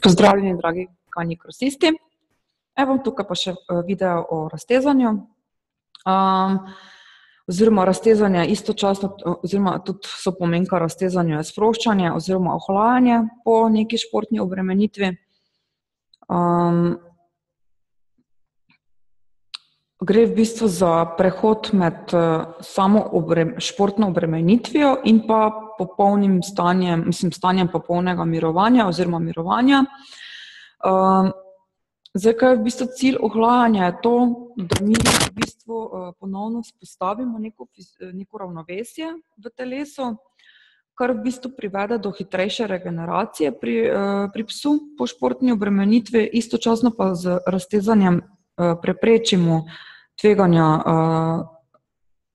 Pozdravljeni, dragi kanji krosisti. Evo, tukaj pa še video o raztezanju. Oziroma raztezanje istočasno, oziroma tudi so pomenka raztezanju je sproščanje oziroma ohlajanje po neki športni obremenitvi. Gre v bistvu za prehod med samo športno obremenitvijo in pa popolnim stanjem, stanjem popolnega mirovanja oziroma mirovanja. Zdaj, kaj je v bistvu cilj ohlajanja, je to, da mi v bistvu ponovno vzpostavimo neko ravnovesje v telesu, kar v bistvu privede do hitrejše regeneracije pri psu po športni obremenitvi, istočasno pa z raztezanjem preprečimo tveganja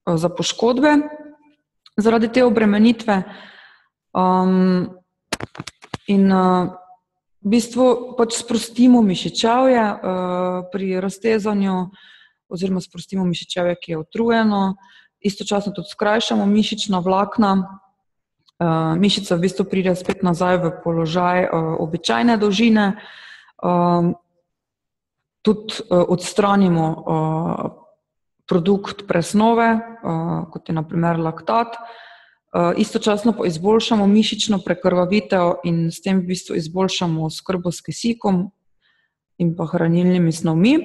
za poškodbe zaradi te obremenitve. In v bistvu pač sprostimo mišičevje pri raztezanju oziroma sprostimo mišičevje, ki je utrujeno, istočasno tudi skrajšamo mišična vlakna. Mišica v bistvu pride spet nazaj v položaj običajne dolžine. Tudi odstranimo produkt presnove, kot je na primer laktat. Istočasno pa izboljšamo mišično prekrvavitev in s tem v bistvu izboljšamo oskrbo s kisikom in pa hranilnimi snovmi.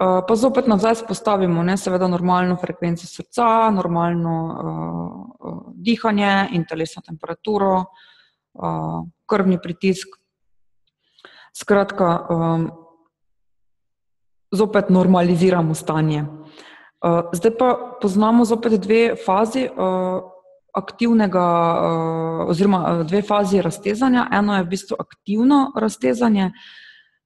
Pa zopet nazaj spostavimo seveda normalno frekvenco srca, normalno dihanje in telesno temperaturo, krvni pritisk. Skratka, zopet normaliziramo stanje. Zdaj pa poznamo zopet dve fazi aktivnega oziroma dve fazi raztezanja. Eno je v bistvu aktivno raztezanje,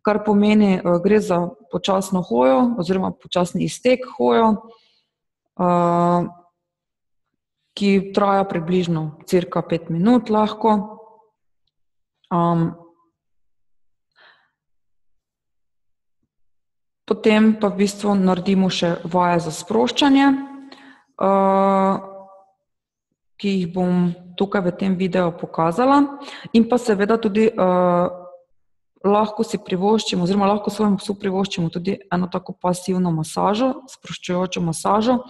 kar pomeni, gre za počasno hojo oziroma počasni iztek hojo, ki traja približno cirka 5 minut lahko. Potem pa v bistvu naredimo še vaje za sproščanje, ki jih bom tukaj v tem videu pokazala. In pa seveda tudi lahko si privoščimo oziroma lahko svojemu psu privoščimo tudi eno tako pasivno masažo, sproščujočo masažo,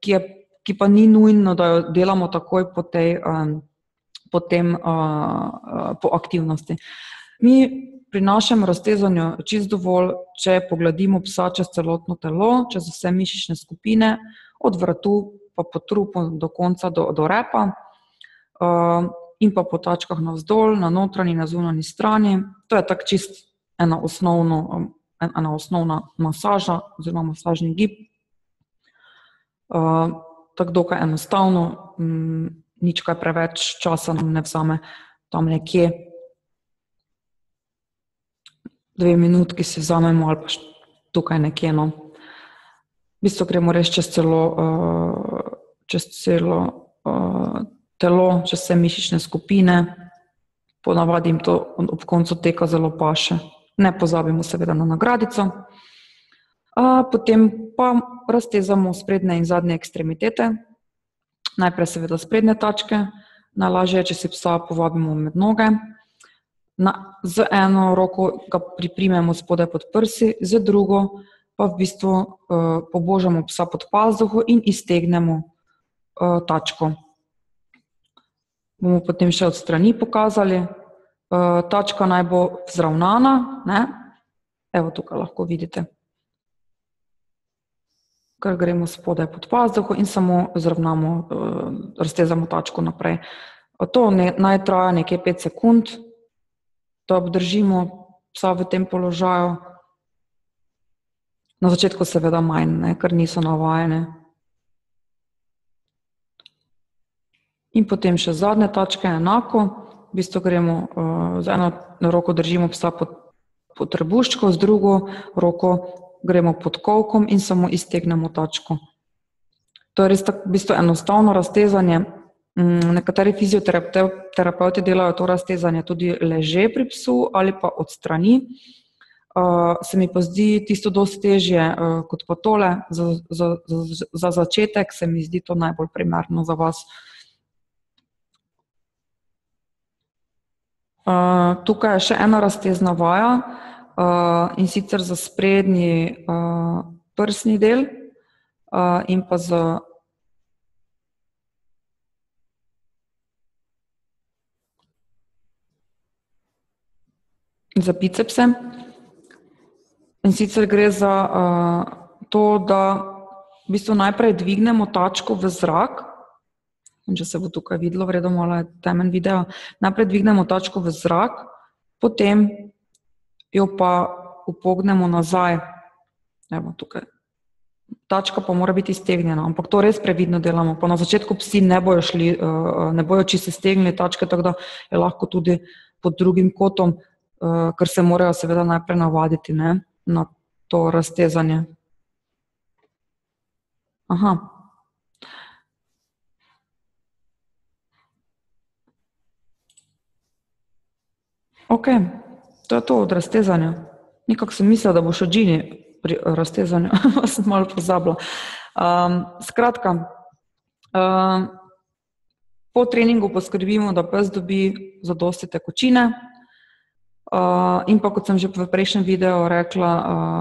ki pa ni nujno, da jo delamo takoj po aktivnosti. Mi pri našem raztezanju čisto dovolj, če pogladimo psa čez celotno telo, čez vse mišične skupine, od vratu pa po trupu do konca, do repa, in pa po tačkah navzdol, na notranji, na zunanji strani. To je tako čist ena osnovna masaža oziroma masažni gib. Tako dokaj enostavno, nič kaj preveč časa nam ne vzame, tam nekje 2 minutki si vzamemo ali pa tukaj nekje. V bistvu gremo res čez celo telo, čez vse mišične skupine. Ponavadi jim to ob koncu teka zelo paše. Ne pozabimo seveda na nagradico. Potem pa raztezamo sprednje in zadnje ekstremitete. Najprej seveda sprednje tačke. Najlažje je, če si psa povabimo med noge. Z eno roko ga priprimemo spodaj pod prsi, z drugo pa v bistvu pobožamo psa pod pazduho in iztegnemo tačko. Bomo potem še od strani pokazali. Tačka naj bo vzravnana. Evo tukaj lahko vidite. Kar gremo spodaj pod pazduho in samo zravnamo, raztezamo tačko naprej. To naj traja nekje 5 sekund, da obdržimo psa v tem položaju. Na začetku seveda manj, ker niso navajene. In potem še zadnje tačke enako. V bistvu gremo, z eno roko držimo psa pod trebuščko, z drugo roko gremo pod kolkom in samo iztegnemo tačko. To je res tako v bistvu enostavno raztezanje. Nekateri fizioterapeuti delajo to raztezanje tudi leže pri psu ali pa od strani. Se mi pa zdi tisto dosti težje kot pa tole. Za začetek se mi zdi to najbolj primerno za vas. Tukaj je še ena raztezna vaja in sicer za sprednji prsni del in pa za bicepse. In sicer gre za to, da v bistvu najprej dvignemo tačko v zrak. Če se bo tukaj videlo, vredo malo je temen video. Najprej dvignemo tačko v zrak, potem jo pa upognemo nazaj. Evo tukaj. Tačka pa mora biti iztegnjena, ampak to res previdno delamo. Pa na začetku psi ne bojo čisto stegnili tačke, tako da je lahko tudi pod drugim kotom, ker se morajo seveda najprej navaditi, ne, na to raztezanje. Aha. Ok, to je to od raztezanja. Nekako sem mislila, da boš o Gini pri raztezanju, sem malo pozabila. Skratka, po treningu poskrbimo, da pes dobi zadosti tekočine in pa, kot sem že v prejšnjem videu rekla,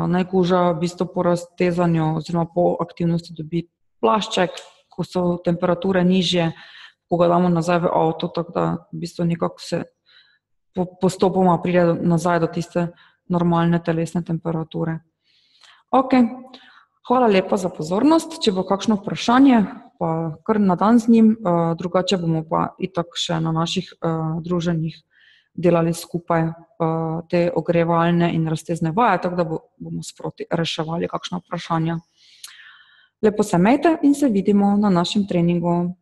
naj kuža v bistvu po raztezanju oziroma po aktivnosti dobi plašček, ko so temperature nižje, ko ga damo nazaj v avto, tako da v bistvu nekako se postopoma pride nazaj do tiste normalne telesne temperature. Ok, hvala lepa za pozornost. Če bo kakšno vprašanje, pa kar na dan z njim, drugače bomo pa itak še na naših druženjih delali skupaj te ogrevalne in raztezne vaje, tako da bomo sproti reševali kakšna vprašanja. Lepo se imejte in se vidimo na našem treningu.